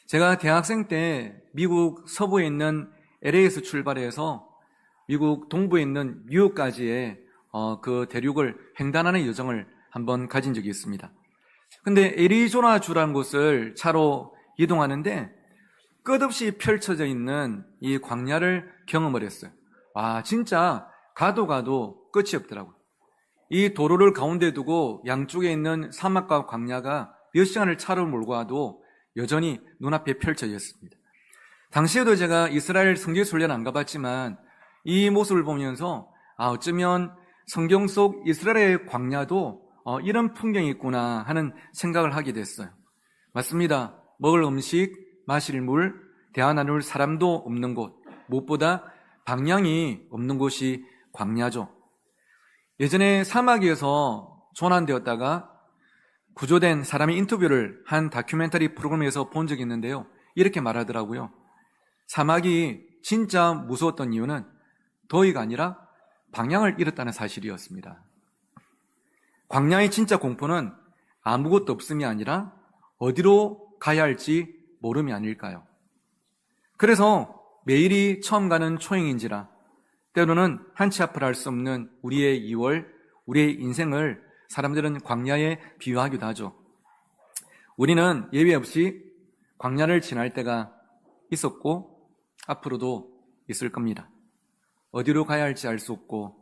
제가 대학생 때 미국 서부에 있는 LA에서 출발해서 미국 동부에 있는 뉴욕까지의 그 대륙을 횡단하는 여정을 한번 가진 적이 있습니다. 근데 애리조나주라는 곳을 차로 이동하는데 끝없이 펼쳐져 있는 이 광야를 경험을 했어요. 와, 진짜 가도 끝이 없더라고요. 이 도로를 가운데 두고 양쪽에 있는 사막과 광야가 몇 시간을 차로 몰고 와도 여전히 눈앞에 펼쳐져 있습니다. 당시에도 제가 이스라엘 성지순례는 안 가봤지만 이 모습을 보면서 어쩌면 성경 속 이스라엘의 광야도 이런 풍경이 있구나 하는 생각을 하게 됐어요. 맞습니다. 먹을 음식, 마실 물, 대화 나눌 사람도 없는 곳, 무엇보다 방향이 없는 곳이 광야죠. 예전에 사막에서 조난되었다가 구조된 사람의 인터뷰를 한 다큐멘터리 프로그램에서 본 적이 있는데요. 이렇게 말하더라고요. 사막이 진짜 무서웠던 이유는 더위가 아니라 방향을 잃었다는 사실이었습니다. 광야의 진짜 공포는 아무것도 없음이 아니라 어디로 가야 할지 모름이 아닐까요? 그래서 매일이 처음 가는 초행인지라 때로는 한 치 앞을 알 수 없는 우리의 2월, 우리의 인생을 사람들은 광야에 비유하기도 하죠. 우리는 예외 없이 광야를 지날 때가 있었고 앞으로도 있을 겁니다. 어디로 가야 할지 알 수 없고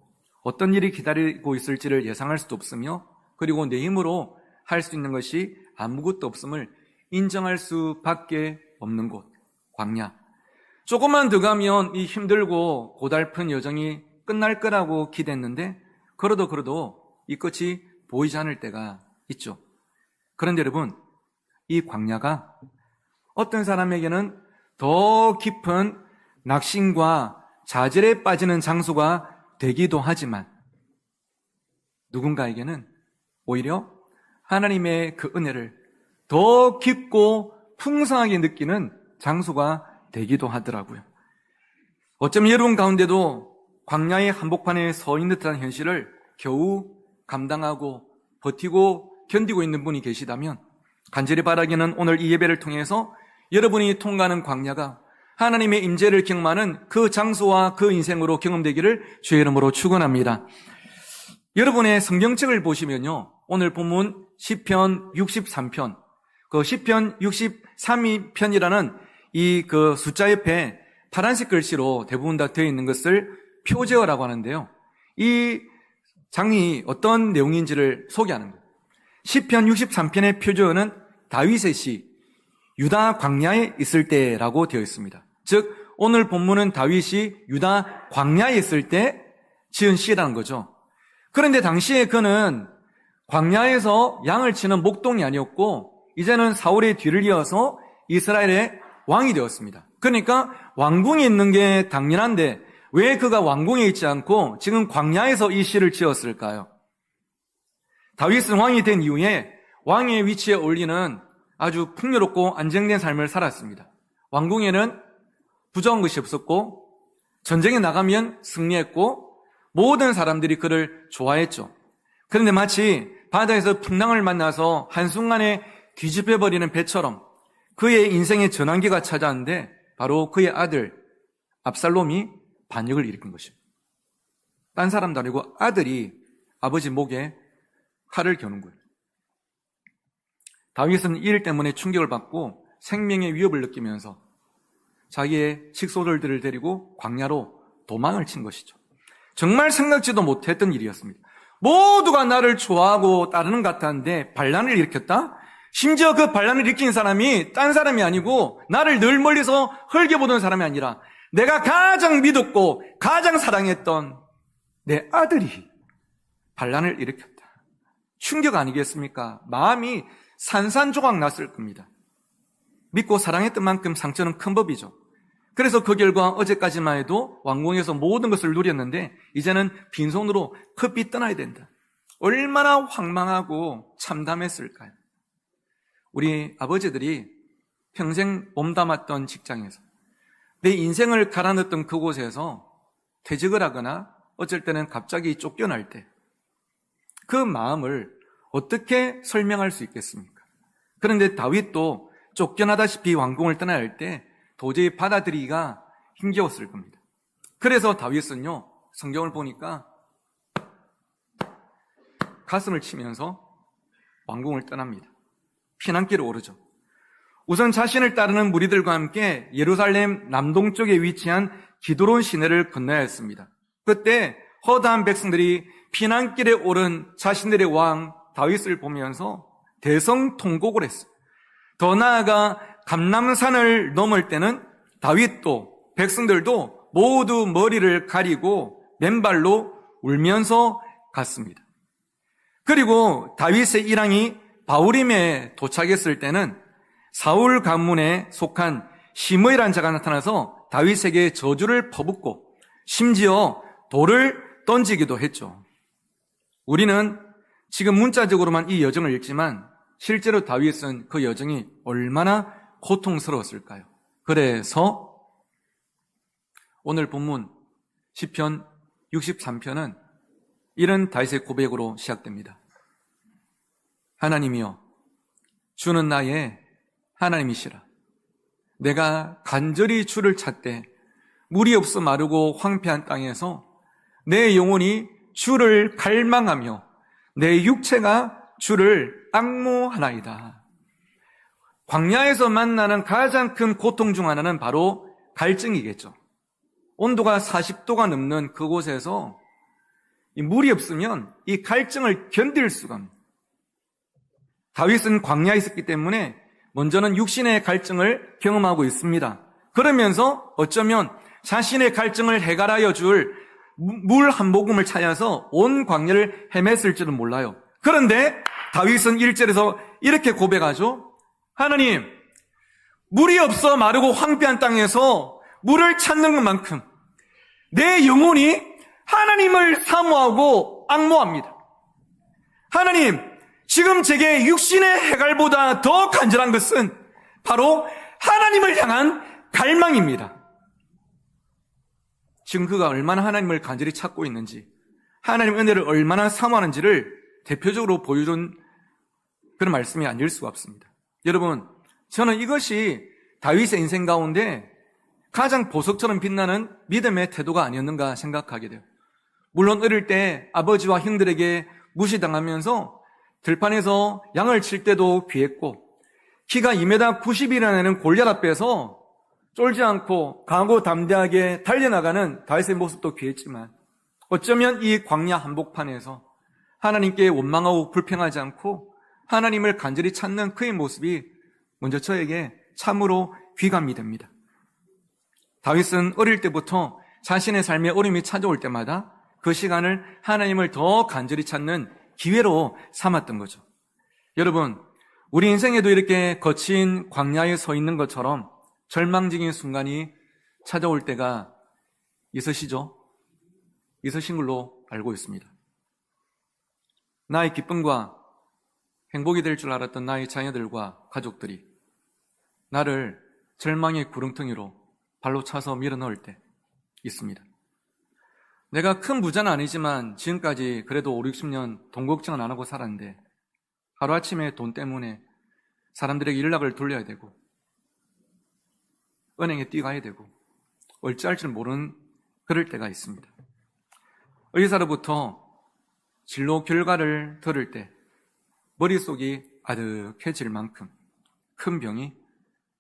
어떤 일이 기다리고 있을지를 예상할 수도 없으며 그리고 내 힘으로 할 수 있는 것이 아무것도 없음을 인정할 수밖에 없는 곳, 광야. 조금만 더 가면 이 힘들고 고달픈 여정이 끝날 거라고 기대했는데 그러도 이 끝이 보이지 않을 때가 있죠. 그런데 여러분, 이 광야가 어떤 사람에게는 더 깊은 낙심과 좌절에 빠지는 장소가 되기도 하지만 누군가에게는 오히려 하나님의 그 은혜를 더 깊고 풍성하게 느끼는 장소가 되기도 하더라고요. 어쩌면 여러분 가운데도 광야의 한복판에 서 있는 듯한 현실을 겨우 감당하고 버티고 견디고 있는 분이 계시다면 간절히 바라기는 오늘 이 예배를 통해서 여러분이 통과하는 광야가 하나님의 임재를 경험하는 그 장소와 그 인생으로 경험되기를 주의 이름으로 축원합니다. 여러분의 성경책을 보시면요, 오늘 본문 시편 63편, 그 시편 63편이라는 이 그 숫자 옆에 파란색 글씨로 대부분 다 되어 있는 것을 표제어라고 하는데요. 이 장이 어떤 내용인지를 소개하는 거예요. 시편 63편의 표제어는 다윗의 시 유다 광야에 있을 때라고 되어 있습니다. 즉 오늘 본문은 다윗이 유다 광야에 있을 때 지은 시라는 거죠. 그런데 당시에 그는 광야에서 양을 치는 목동이 아니었고 이제는 사울의 뒤를 이어서 이스라엘의 왕이 되었습니다. 그러니까 왕궁에 있는 게 당연한데 왜 그가 왕궁에 있지 않고 지금 광야에서 이 시를 지었을까요? 다윗은 왕이 된 이후에 왕의 위치에 올리는 아주 풍요롭고 안정된 삶을 살았습니다. 왕궁에는 부정한 것이 없었고 전쟁에 나가면 승리했고 모든 사람들이 그를 좋아했죠. 그런데 마치 바다에서 풍랑을 만나서 한순간에 뒤집혀버리는 배처럼 그의 인생의 전환기가 찾아왔는데 바로 그의 아들 압살롬이 반역을 일으킨 것입니다. 딴 사람도 아니고 아들이 아버지 목에 칼을 겨눈 거예요. 다윗은 이 일 때문에 충격을 받고 생명의 위협을 느끼면서 자기의 식소들을 데리고 광야로 도망을 친 것이죠. 정말 생각지도 못했던 일이었습니다. 모두가 나를 좋아하고 따르는 것 같았는데 반란을 일으켰다? 심지어 그 반란을 일으킨 사람이 딴 사람이 아니고 나를 늘 멀리서 헐겨보던 사람이 아니라 내가 가장 믿었고 가장 사랑했던 내 아들이 반란을 일으켰다. 충격 아니겠습니까? 마음이 산산조각 났을 겁니다. 믿고 사랑했던 만큼 상처는 큰 법이죠. 그래서 그 결과 어제까지만 해도 왕궁에서 모든 것을 누렸는데 이제는 빈손으로 급히 떠나야 된다. 얼마나 황망하고 참담했을까요? 우리 아버지들이 평생 몸담았던 직장에서 내 인생을 갈아넣었던 그곳에서 퇴직을 하거나 어쩔 때는 갑자기 쫓겨날 때 그 마음을 어떻게 설명할 수 있겠습니까? 그런데 다윗도 쫓겨나다시피 왕궁을 떠나야 할 때 도저히 받아들이기가 힘겨웠을 겁니다. 그래서 다윗은요, 성경을 보니까 가슴을 치면서 왕궁을 떠납니다. 피난길을 오르죠. 우선 자신을 따르는 무리들과 함께 예루살렘 남동쪽에 위치한 기드론 시내를 건너야 했습니다. 그때 허다한 백성들이 피난길에 오른 자신들의 왕 다윗을 보면서 대성통곡을 했어요. 더 나아가 감람산을 넘을 때는 다윗도 백성들도 모두 머리를 가리고 맨발로 울면서 갔습니다. 그리고 다윗의 일왕이 바후림에 도착했을 때는 사울 가문에 속한 시므이라는 자가 나타나서 다윗에게 저주를 퍼붓고 심지어 돌을 던지기도 했죠. 우리는 지금 문자적으로만 이 여정을 읽지만 실제로 다윗은 그 여정이 얼마나 고통스러웠을까요? 그래서 오늘 본문 시편 63편은 이런 다윗의 고백으로 시작됩니다. 하나님이여, 주는 나의 하나님이시라. 내가 간절히 주를 찾되 물이 없어 마르고 황폐한 땅에서 내 영혼이 주를 갈망하며 내 육체가 주를 앙모하나이다. 광야에서 만나는 가장 큰 고통 중 하나는 바로 갈증이겠죠. 온도가 40도가 넘는 그곳에서 이 물이 없으면 이 갈증을 견딜 수가 없습니다. 다윗은 광야에 있었기 때문에 먼저는 육신의 갈증을 경험하고 있습니다. 그러면서 어쩌면 자신의 갈증을 해결하여 줄 물 한 모금을 찾아서 온 광야를 헤맸을지도 몰라요. 그런데 다윗은 1절에서 이렇게 고백하죠. 하나님, 물이 없어 마르고 황폐한 땅에서 물을 찾는 것만큼 내 영혼이 하나님을 사모하고 앙모합니다. 하나님, 지금 제게 육신의 해갈보다 더 간절한 것은 바로 하나님을 향한 갈망입니다. 지금 그가 얼마나 하나님을 간절히 찾고 있는지, 하나님의 은혜를 얼마나 사모하는지를 대표적으로 보여준 그런 말씀이 아닐 수가 없습니다. 여러분, 저는 이것이 다윗의 인생 가운데 가장 보석처럼 빛나는 믿음의 태도가 아니었는가 생각하게 돼요. 물론 어릴 때 아버지와 형들에게 무시당하면서 들판에서 양을 칠 때도 귀했고, 키가 2m 90이라는 골리앗 앞에서 쫄지 않고 강하고 담대하게 달려나가는 다윗의 모습도 귀했지만, 어쩌면 이 광야 한복판에서 하나님께 원망하고 불평하지 않고 하나님을 간절히 찾는 그의 모습이 먼저 저에게 참으로 귀감이 됩니다. 다윗은 어릴 때부터 자신의 삶에 어려움이 찾아올 때마다 그 시간을 하나님을 더 간절히 찾는 기회로 삼았던 거죠. 여러분, 우리 인생에도 이렇게 거친 광야에 서 있는 것처럼 절망적인 순간이 찾아올 때가 있으시죠? 있으신 걸로 알고 있습니다. 나의 기쁨과 행복이 될 줄 알았던 나의 자녀들과 가족들이 나를 절망의 구렁텅이로 발로 차서 밀어넣을 때 있습니다. 내가 큰 부자는 아니지만 지금까지 그래도 5, 60년 돈 걱정은 안 하고 살았는데 하루아침에 돈 때문에 사람들에게 연락을 돌려야 되고 은행에 뛰어가야 되고 어찌할 줄 모르는 그럴 때가 있습니다. 의사로부터 진로 결과를 들을 때 머릿속이 아득해질 만큼 큰 병이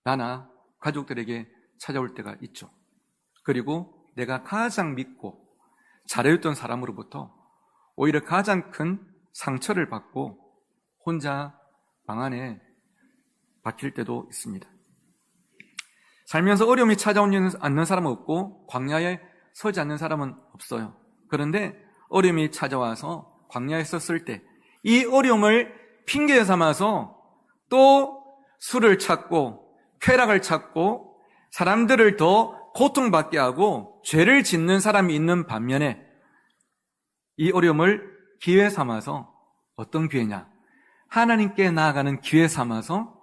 나나 가족들에게 찾아올 때가 있죠. 그리고 내가 가장 믿고 잘해줬던 사람으로부터 오히려 가장 큰 상처를 받고 혼자 방 안에 박힐 때도 있습니다. 살면서 어려움이 찾아오지 않는 사람은 없고 광야에 서지 않는 사람은 없어요. 그런데 어려움이 찾아와서 광야에 섰을 때 이 어려움을 핑계 삼아서 또 술을 찾고 쾌락을 찾고 사람들을 더 고통받게 하고 죄를 짓는 사람이 있는 반면에 이 어려움을 기회 삼아서 어떤 기회냐? 하나님께 나아가는 기회 삼아서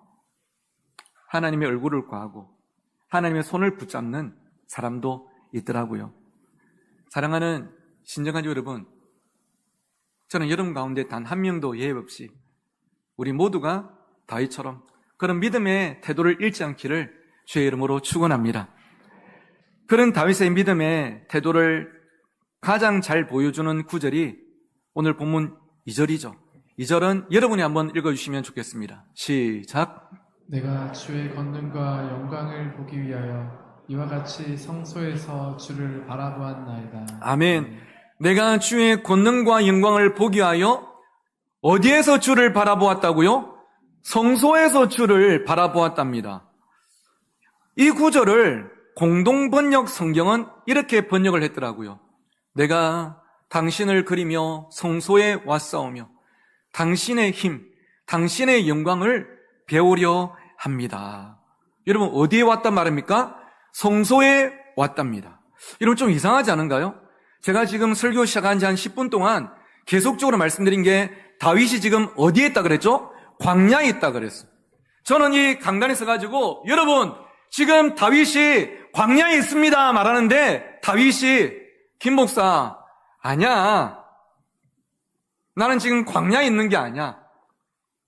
하나님의 얼굴을 구하고 하나님의 손을 붙잡는 사람도 있더라고요. 사랑하는 신정가족 여러분, 저는 여러분 가운데 단 한 명도 예외 없이 우리 모두가 다윗처럼 그런 믿음의 태도를 잃지 않기를 주의 이름으로 축원합니다. 그런 다윗의 믿음의 태도를 가장 잘 보여주는 구절이 오늘 본문 2절이죠. 2절은 여러분이 한번 읽어주시면 좋겠습니다. 시작. 내가 주의 권능과 영광을 보기 위하여 이와 같이 성소에서 주를 바라보았나이다. 아멘. 내가 주의 권능과 영광을 보기 위하여 어디에서 주를 바라보았다고요? 성소에서 주를 바라보았답니다. 이 구절을 공동번역 성경은 이렇게 번역을 했더라고요. 내가 당신을 그리며 성소에 왔사오며 당신의 힘, 당신의 영광을 배우려 합니다. 여러분 어디에 왔단 말입니까? 성소에 왔답니다. 여러분 좀 이상하지 않은가요? 제가 지금 설교 시작한 지 한 10분 동안 계속적으로 말씀드린 게 다윗이 지금 어디에 있다 그랬죠? 광야에 있다 그랬어요. 저는 이 강단에 서가지고 여러분 지금 다윗이 광야에 있습니다 말하는데 다윗이 김 목사 아니야. 나는 지금 광야에 있는 게 아니야.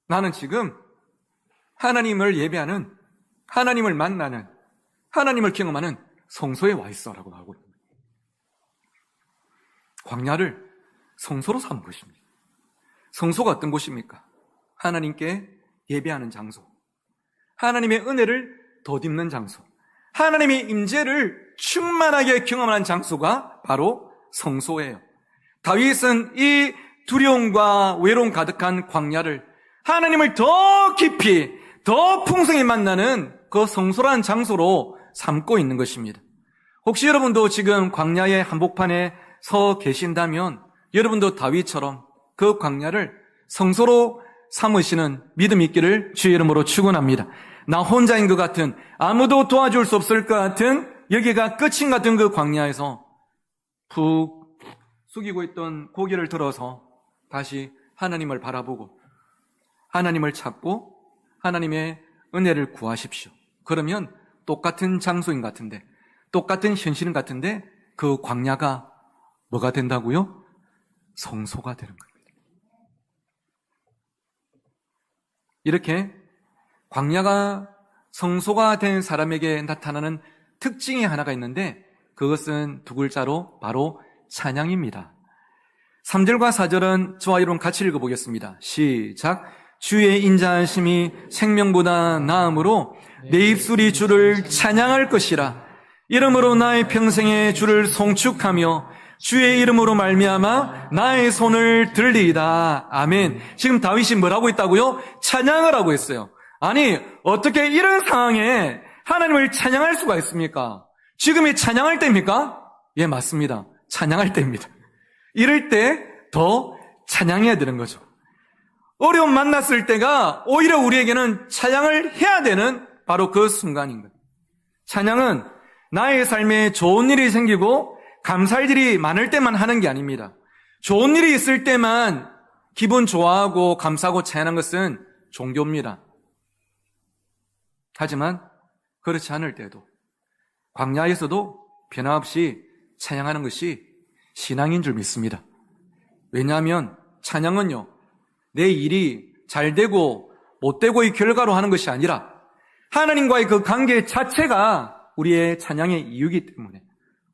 나는 지금 하나님을 예배하는, 하나님을 만나는, 하나님을 경험하는 성소에 와 있어라고 하고 있습니다. 광야를 성소로 삼은 것입니다. 성소가 어떤 곳입니까? 하나님께 예배하는 장소, 하나님의 은혜를 덧입는 장소, 하나님의 임재를 충만하게 경험하는 장소가 바로 성소예요. 다윗은 이 두려움과 외로움 가득한 광야를 하나님을 더 깊이, 더 풍성히 만나는 그 성소라는 장소로 삼고 있는 것입니다. 혹시 여러분도 지금 광야의 한복판에 서 계신다면 여러분도 다윗처럼 그 광야를 성소로 삼으시는 믿음이 있기를 주의 이름으로 축원합니다. 나 혼자인 것 같은, 아무도 도와줄 수 없을 것 같은, 여기가 끝인 같은 그 광야에서 푹 숙이고 있던 고개를 들어서 다시 하나님을 바라보고 하나님을 찾고 하나님의 은혜를 구하십시오. 그러면 똑같은 장소인 것 같은데, 똑같은 현실인 것 같은데 그 광야가 뭐가 된다고요? 성소가 되는 겁니다. 이렇게 광야가 성소가 된 사람에게 나타나는 특징이 하나가 있는데 그것은 두 글자로 바로 찬양입니다. 3절과 4절은 저와 여러분 같이 읽어보겠습니다. 시작. 주의 인자하심이 생명보다 나음으로 내 입술이 주를 찬양할 것이라. 이름으로 나의 평생에 주를 송축하며 주의 이름으로 말미암아 나의 손을 들리이다. 아멘. 지금 다윗이 뭐라고 했다고요? 찬양을 하고 있어요. 아니 어떻게 이런 상황에 하나님을 찬양할 수가 있습니까? 지금이 찬양할 때입니까? 예, 맞습니다. 찬양할 때입니다. 이럴 때 더 찬양해야 되는 거죠. 어려움 만났을 때가 오히려 우리에게는 찬양을 해야 되는 바로 그 순간인 거예요. 찬양은 나의 삶에 좋은 일이 생기고 감사할 일이 많을 때만 하는 게 아닙니다. 좋은 일이 있을 때만 기분 좋아하고 감사하고 찬양하는 것은 종교입니다. 하지만 그렇지 않을 때도 광야에서도 변함없이 찬양하는 것이 신앙인 줄 믿습니다. 왜냐하면 찬양은요, 내 일이 잘 되고 못 되고의 결과로 하는 것이 아니라 하나님과의 그 관계 자체가 우리의 찬양의 이유이기 때문에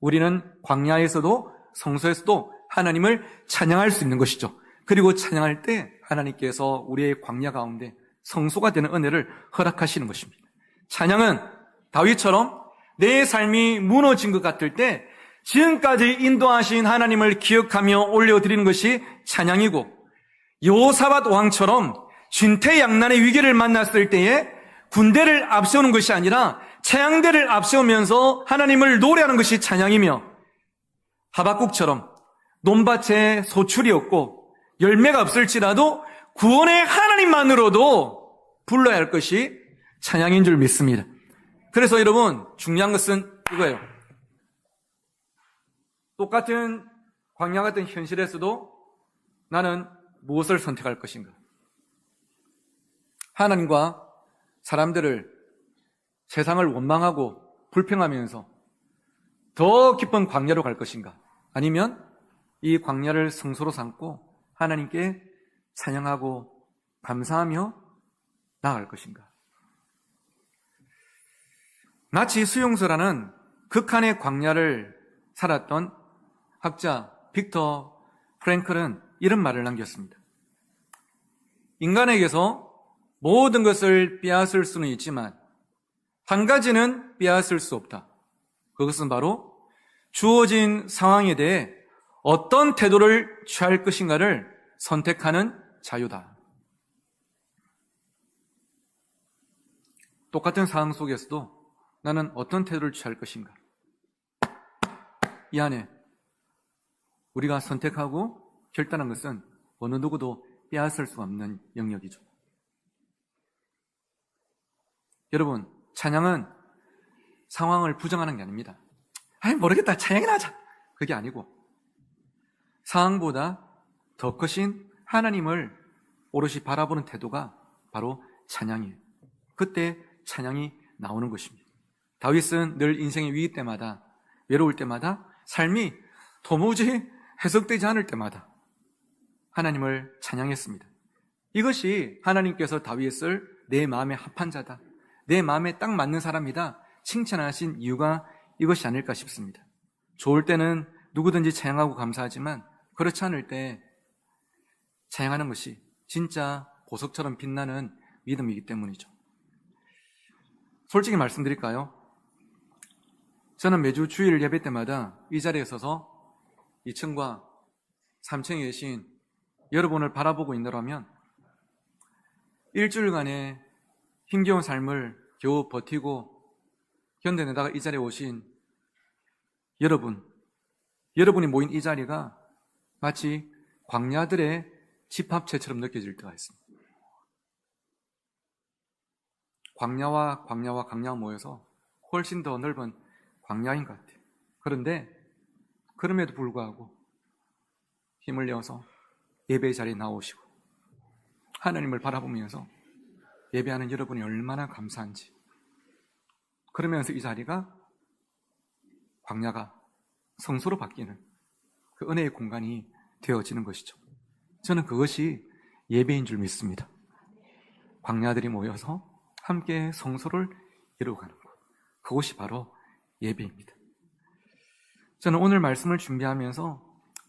우리는 광야에서도 성소에서도 하나님을 찬양할 수 있는 것이죠. 그리고 찬양할 때 하나님께서 우리의 광야 가운데 성소가 되는 은혜를 허락하시는 것입니다. 찬양은 다윗처럼 내 삶이 무너진 것 같을 때 지금까지 인도하신 하나님을 기억하며 올려드리는 것이 찬양이고, 여호사밧 왕처럼 진퇴양난의 위기를 만났을 때에 군대를 앞세우는 것이 아니라 찬양대를 앞세우면서 하나님을 노래하는 것이 찬양이며, 하박국처럼 논밭에 소출이 없고 열매가 없을지라도 구원의 하나님만으로도 불러야 할 것이 찬양인 줄 믿습니다. 그래서 여러분 중요한 것은 이거예요. 똑같은 광야 같은 현실에서도 나는 무엇을 선택할 것인가? 하나님과 사람들을, 세상을 원망하고 불평하면서 더 깊은 광야로 갈 것인가? 아니면 이 광야를 성소로 삼고 하나님께 찬양하고 감사하며 나아갈 것인가? 나치 수용소라는 극한의 광야를 살았던 학자 빅터 프랭클은 이런 말을 남겼습니다. 인간에게서 모든 것을 빼앗을 수는 있지만 한 가지는 빼앗을 수 없다. 그것은 바로 주어진 상황에 대해 어떤 태도를 취할 것인가를 선택하는 자유다. 똑같은 상황 속에서도 나는 어떤 태도를 취할 것인가? 이 안에 우리가 선택하고 결단한 것은 어느 누구도 빼앗을 수 없는 영역이죠. 여러분, 찬양은 상황을 부정하는 게 아닙니다. 아니, 모르겠다. 찬양이나 하자. 그게 아니고 상황보다 더 크신 하나님을 오롯이 바라보는 태도가 바로 찬양이에요. 그때 찬양이 나오는 것입니다. 다윗은 늘 인생의 위기 때마다, 외로울 때마다, 삶이 도무지 해석되지 않을 때마다 하나님을 찬양했습니다. 이것이 하나님께서 다윗을 내 마음에 합한 자다, 내 마음에 딱 맞는 사람이다 칭찬하신 이유가 이것이 아닐까 싶습니다. 좋을 때는 누구든지 찬양하고 감사하지만 그렇지 않을 때 찬양하는 것이 진짜 보석처럼 빛나는 믿음이기 때문이죠. 솔직히 말씀드릴까요? 저는 매주 주일 예배 때마다 이 자리에 서서 2층과 3층에 계신 여러분을 바라보고 있노라면 일주일간의 힘겨운 삶을 겨우 버티고 견뎌내다가 이 자리에 오신 여러분이 모인 이 자리가 마치 광야들의 집합체처럼 느껴질 때가 있습니다. 광야와 모여서 훨씬 더 넓은 광야인 것 같아요. 그런데 그럼에도 불구하고 힘을 내어서 예배의 자리에 나오시고 하나님을 바라보면서 예배하는 여러분이 얼마나 감사한지, 그러면서 이 자리가 광야가 성소로 바뀌는 그 은혜의 공간이 되어지는 것이죠. 저는 그것이 예배인 줄 믿습니다. 광야들이 모여서 함께 성소를 이루어가는 것, 그것이 바로 예배입니다. 저는 오늘 말씀을 준비하면서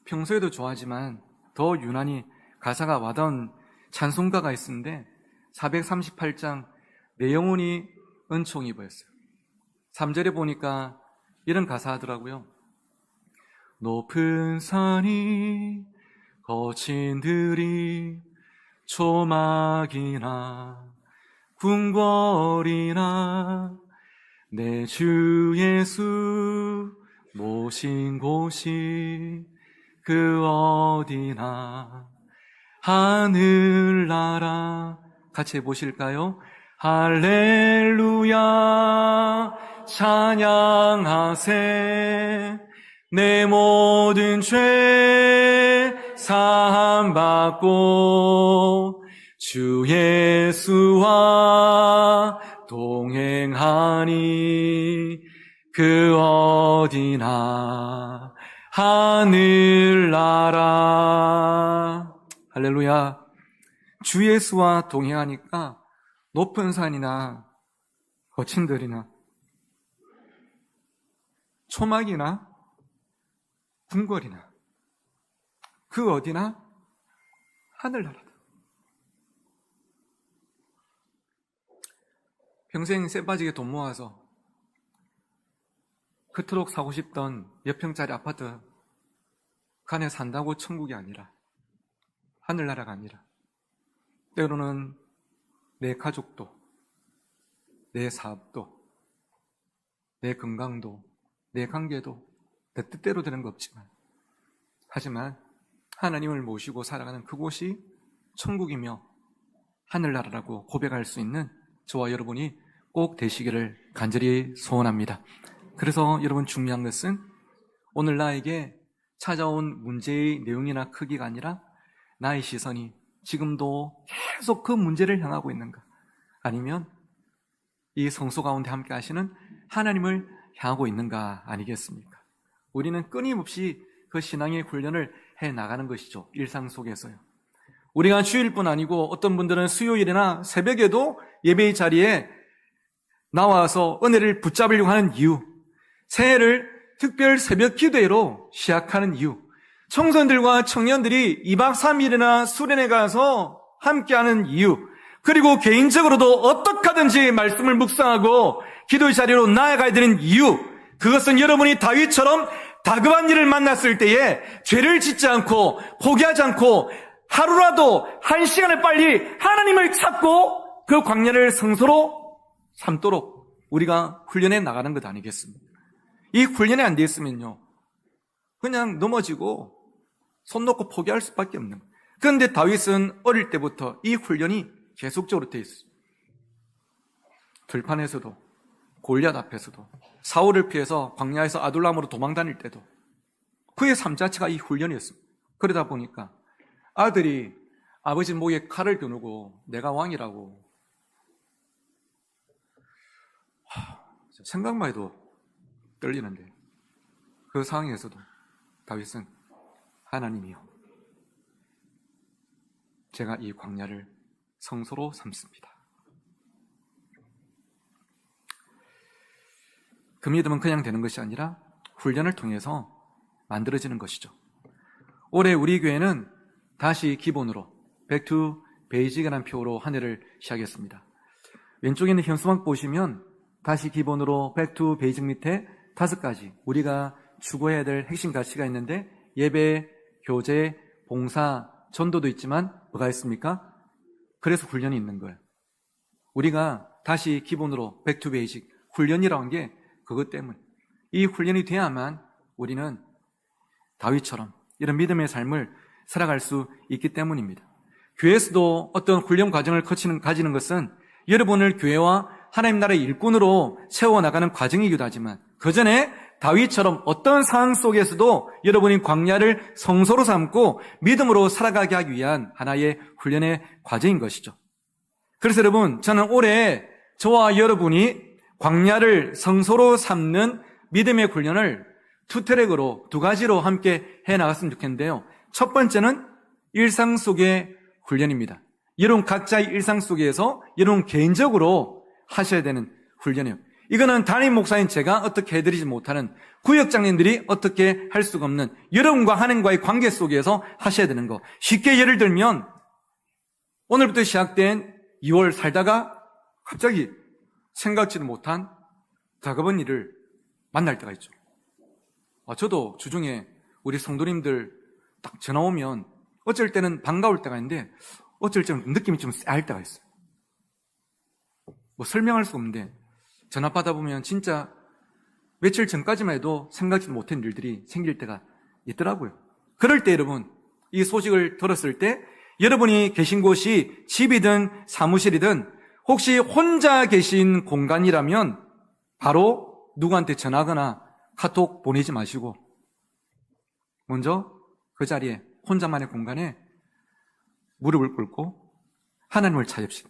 평소에도 좋아하지만 더 유난히 가사가 와닿은 찬송가가 있는데 438장 내 영혼이 은총이 보였어요. 3절에 보니까 이런 가사 하더라고요. 높은 산이 거친 들이 초막이나 궁궐이나 내 주 예수 모신 곳이 그 어디나 하늘나라 같이 해보실까요? 할렐루야 찬양하세 내 모든 죄 사함받고 주 예수와 동행하니 그 어디나 하늘나라. 할렐루야. 주 예수와 동행하니까 높은 산이나 거친 들이나 초막이나 궁궐이나 그 어디나 하늘나라다. 평생 쇠 빠지게 돈 모아서 그토록 사고 싶던 몇 평짜리 아파트 그 안에 산다고 천국이 아니라, 하늘나라가 아니라 때로는 내 가족도, 내 사업도, 내 건강도, 내 관계도 내 뜻대로 되는 거 없지만, 하지만 하나님을 모시고 살아가는 그곳이 천국이며 하늘나라라고 고백할 수 있는 저와 여러분이 꼭 되시기를 간절히 소원합니다. 그래서 여러분, 중요한 것은 오늘 나에게 찾아온 문제의 내용이나 크기가 아니라 나의 시선이 지금도 계속 그 문제를 향하고 있는가, 아니면 이 성소 가운데 함께 하시는 하나님을 향하고 있는가 아니겠습니까? 우리는 끊임없이 그 신앙의 훈련을 해나가는 것이죠. 일상 속에서요. 우리가 주일뿐 아니고 어떤 분들은 수요일이나 새벽에도 예배의 자리에 나와서 은혜를 붙잡으려고 하는 이유, 새해를 특별 새벽 기도회로 시작하는 이유, 청소년들과 청년들이 2박 3일이나 수련회 가서 함께하는 이유, 그리고 개인적으로도 어떻게 하든지 말씀을 묵상하고 기도의 자리로 나아가야 되는 이유, 그것은 여러분이 다윗처럼 다급한 일을 만났을 때에 죄를 짓지 않고 포기하지 않고 하루라도 1시간을 빨리 하나님을 찾고 그 광야를 성소로 삼도록 우리가 훈련해 나가는 것 아니겠습니까? 이 훈련이 안 돼 있으면요, 그냥 넘어지고 손 놓고 포기할 수밖에 없는 거예요. 그런데 다윗은 어릴 때부터 이 훈련이 계속적으로 돼 있어요. 들판에서도, 골리앗 앞에서도, 사울을 피해서 광야에서 아둘람으로 도망 다닐 때도 그의 삶 자체가 이 훈련이었습니다. 그러다 보니까 아들이 아버지 목에 칼을 겨누고 내가 왕이라고, 생각만 해도 떨리는데, 그 상황에서도 다윗은 하나님이요, 제가 이 광야를 성소로 삼습니다. 그 믿음은 그냥 되는 것이 아니라 훈련을 통해서 만들어지는 것이죠. 올해 우리 교회는 다시 기본으로 Back to Basic이라는 표로 한 해를 시작했습니다. 왼쪽에 있는 현수막 보시면 다시 기본으로 Back to Basic 밑에 5가지 우리가 추구해야 될 핵심 가치가 있는데, 예배, 교제, 봉사, 전도도 있지만 뭐가 있습니까? 그래서 훈련이 있는 거예요. 우리가 다시 기본으로 Back to Basic, 훈련이라는 게 그것 때문에, 이 훈련이 돼야만 우리는 다윗처럼 이런 믿음의 삶을 살아갈 수 있기 때문입니다. 교회에서도 어떤 훈련 과정을 가지는 것은 여러분을 교회와 하나님 나라의 일꾼으로 세워나가는 과정이기도 하지만, 그 전에 다윗처럼 어떤 상황 속에서도 여러분이 광야를 성소로 삼고 믿음으로 살아가게 하기 위한 하나의 훈련의 과정인 것이죠. 그래서 여러분, 저는 올해 저와 여러분이 광야를 성소로 삼는 믿음의 훈련을 2트랙으로, 2가지로 함께 해나갔으면 좋겠는데요. 첫 번째는 일상 속의 훈련입니다. 여러분 각자의 일상 속에서 여러분 개인적으로 하셔야 되는 훈련이에요. 이거는 담임 목사인 제가 어떻게 해드리지 못하는, 구역장님들이 어떻게 할 수가 없는 여러분과 하나님과의 관계 속에서 하셔야 되는 거. 쉽게 예를 들면 오늘부터 시작된 2월 살다가 갑자기 생각지도 못한 다급한 일을 만날 때가 있죠. 저도 주중에 우리 성도님들 딱 전화 오면 어쩔 때는 반가울 때가 있는데 어쩔 때는 느낌이 좀 쎄할 때가 있어요. 뭐 설명할 수 없는데 전화 받아보면 진짜 며칠 전까지만 해도 생각지도 못한 일들이 생길 때가 있더라고요. 그럴 때 여러분, 이 소식을 들었을 때 여러분이 계신 곳이 집이든 사무실이든 혹시 혼자 계신 공간이라면 바로 누구한테 전화하거나 카톡 보내지 마시고 먼저 그 자리에 혼자만의 공간에 무릎을 꿇고 하나님을 찾읍시다.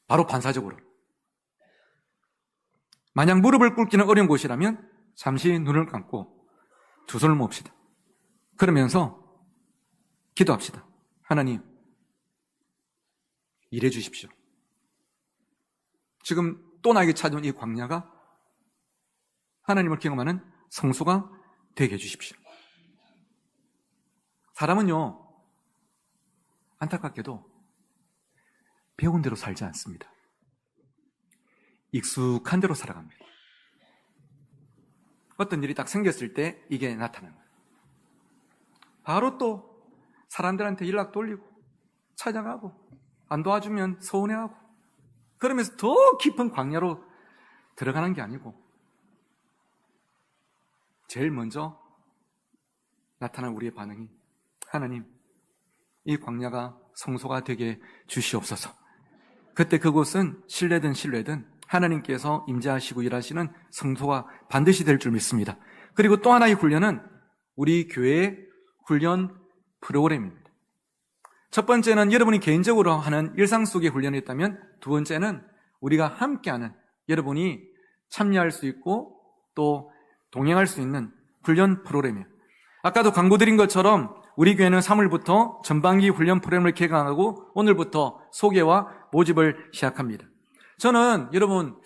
바로 반사적으로. 만약 무릎을 꿇기는 어려운 곳이라면 잠시 눈을 감고 두 손을 모읍시다. 그러면서 기도합시다. 하나님, 일해 주십시오. 지금 또 나에게 찾아온 이 광야가 하나님을 경험하는 성소가 되게 해주십시오. 사람은요, 안타깝게도 배운 대로 살지 않습니다. 익숙한 대로 살아갑니다. 어떤 일이 딱 생겼을 때 이게 나타나는 거예요. 바로 또 사람들한테 연락 돌리고 찾아가고 안 도와주면 서운해하고, 그러면서 더 깊은 광야로 들어가는 게 아니고 제일 먼저 나타난 우리의 반응이, 하나님, 이 광야가 성소가 되게 주시옵소서. 그때 그곳은 실내든 실외든 하나님께서 임재하시고 일하시는 성소가 반드시 될 줄 믿습니다. 그리고 또 하나의 훈련은 우리 교회의 훈련 프로그램입니다. 첫 번째는 여러분이 개인적으로 하는 일상 속의 훈련이 있다면, 두 번째는 우리가 함께하는, 여러분이 참여할 수 있고 또 동행할 수 있는 훈련 프로그램이에요. 아까도 광고 드린 것처럼 우리 교회는 3월부터 전반기 훈련 프로그램을 개강하고 오늘부터 소개와 모집을 시작합니다. 저는 여러분,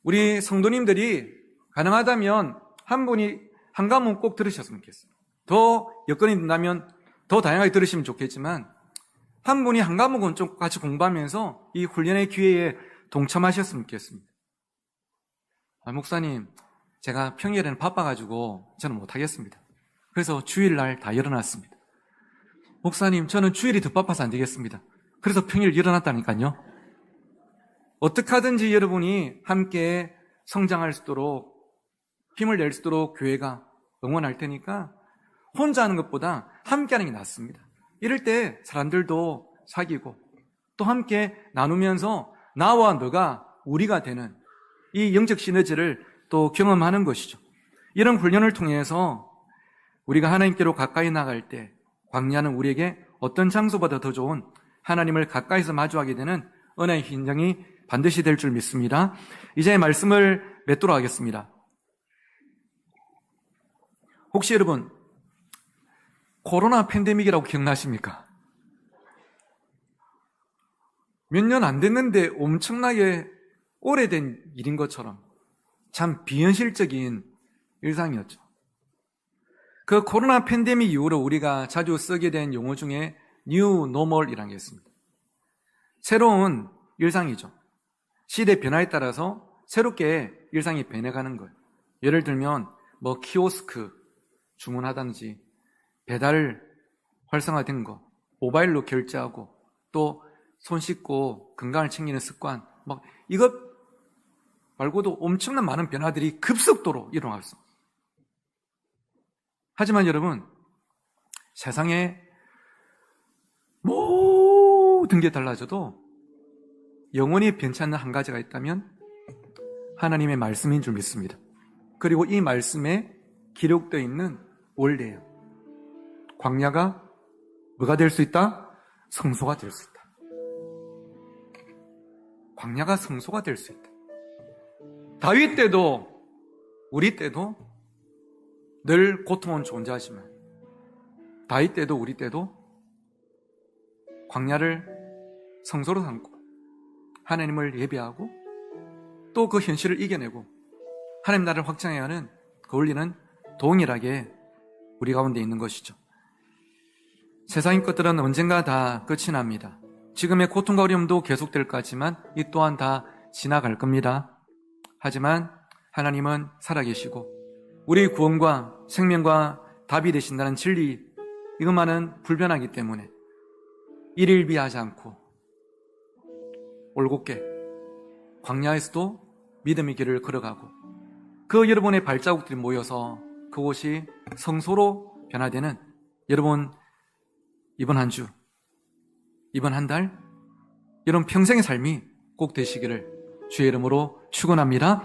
우리 성도님들이 가능하다면 한 분이 한 과목 꼭 들으셨으면 좋겠어요. 더 여건이 된다면 더 다양하게 들으시면 좋겠지만 한 분이 한 과목은 좀 같이 공부하면서 이 훈련의 기회에 동참하셨으면 좋겠습니다. 목사님, 제가 평일에는 바빠가지고 저는 못하겠습니다. 그래서 주일날 다 열어놨습니다. 목사님, 저는 주일이 더 바빠서 안 되겠습니다. 그래서 평일 열어놨다니까요. 어떻게 하든지 여러분이 함께 성장할 수 있도록 힘을 낼 수 있도록 교회가 응원할 테니까 혼자 하는 것보다 함께 하는 게 낫습니다. 이럴 때 사람들도 사귀고 또 함께 나누면서 나와 너가 우리가 되는 이 영적 시너지를 또 경험하는 것이죠. 이런 훈련을 통해서 우리가 하나님께로 가까이 나갈 때 광야는 우리에게 어떤 장소보다 더 좋은 하나님을 가까이서 마주하게 되는 은혜의 현장이 반드시 될 줄 믿습니다. 이제 말씀을 맺도록 하겠습니다. 혹시 여러분 코로나 팬데믹이라고 기억나십니까? 몇 년 안 됐는데 엄청나게 오래된 일인 것처럼 참 비현실적인 일상이었죠. 그 코로나 팬데믹 이후로 우리가 자주 쓰게 된 용어 중에 뉴 노멀이라는 게 있습니다. 새로운 일상이죠. 시대 변화에 따라서 새롭게 일상이 변해가는 거예요. 예를 들면 뭐 키오스크 주문하든지 배달 활성화된 거, 모바일로 결제하고 또 손 씻고 건강을 챙기는 습관, 막 이것 말고도 엄청난 많은 변화들이 급속도로 일어나고 있습니다. 하지만 여러분, 세상에 모든 게 달라져도 영원히 변치 않는 한 가지가 있다면 하나님의 말씀인 줄 믿습니다. 그리고 이 말씀에 기록되어 있는 원리예요. 광야가 뭐가 될 수 있다? 성소가 될 수 있다. 광야가 성소가 될 수 있다. 다윗 때도 우리 때도 늘 고통은 존재하지만 다윗 때도 우리 때도 광야를 성소로 삼고 하나님을 예배하고 또 그 현실을 이겨내고 하나님 나라를 확장해야 하는 그 원리는 동일하게 우리 가운데 있는 것이죠. 세상의 것들은 언젠가 다 끝이 납니다. 지금의 고통과 어려움도 계속될 거지만 이 또한 다 지나갈 겁니다. 하지만 하나님은 살아계시고 우리의 구원과 생명과 답이 되신다는 진리, 이것만은 불변하기 때문에 일일비하지 않고 올곧게 광야에서도 믿음의 길을 걸어가고 그 여러분의 발자국들이 모여서 그곳이 성소로 변화되는 여러분 이번 한 주, 이번 한 달, 여러분 평생의 삶이 꼭 되시기를 주의 이름으로 축원합니다.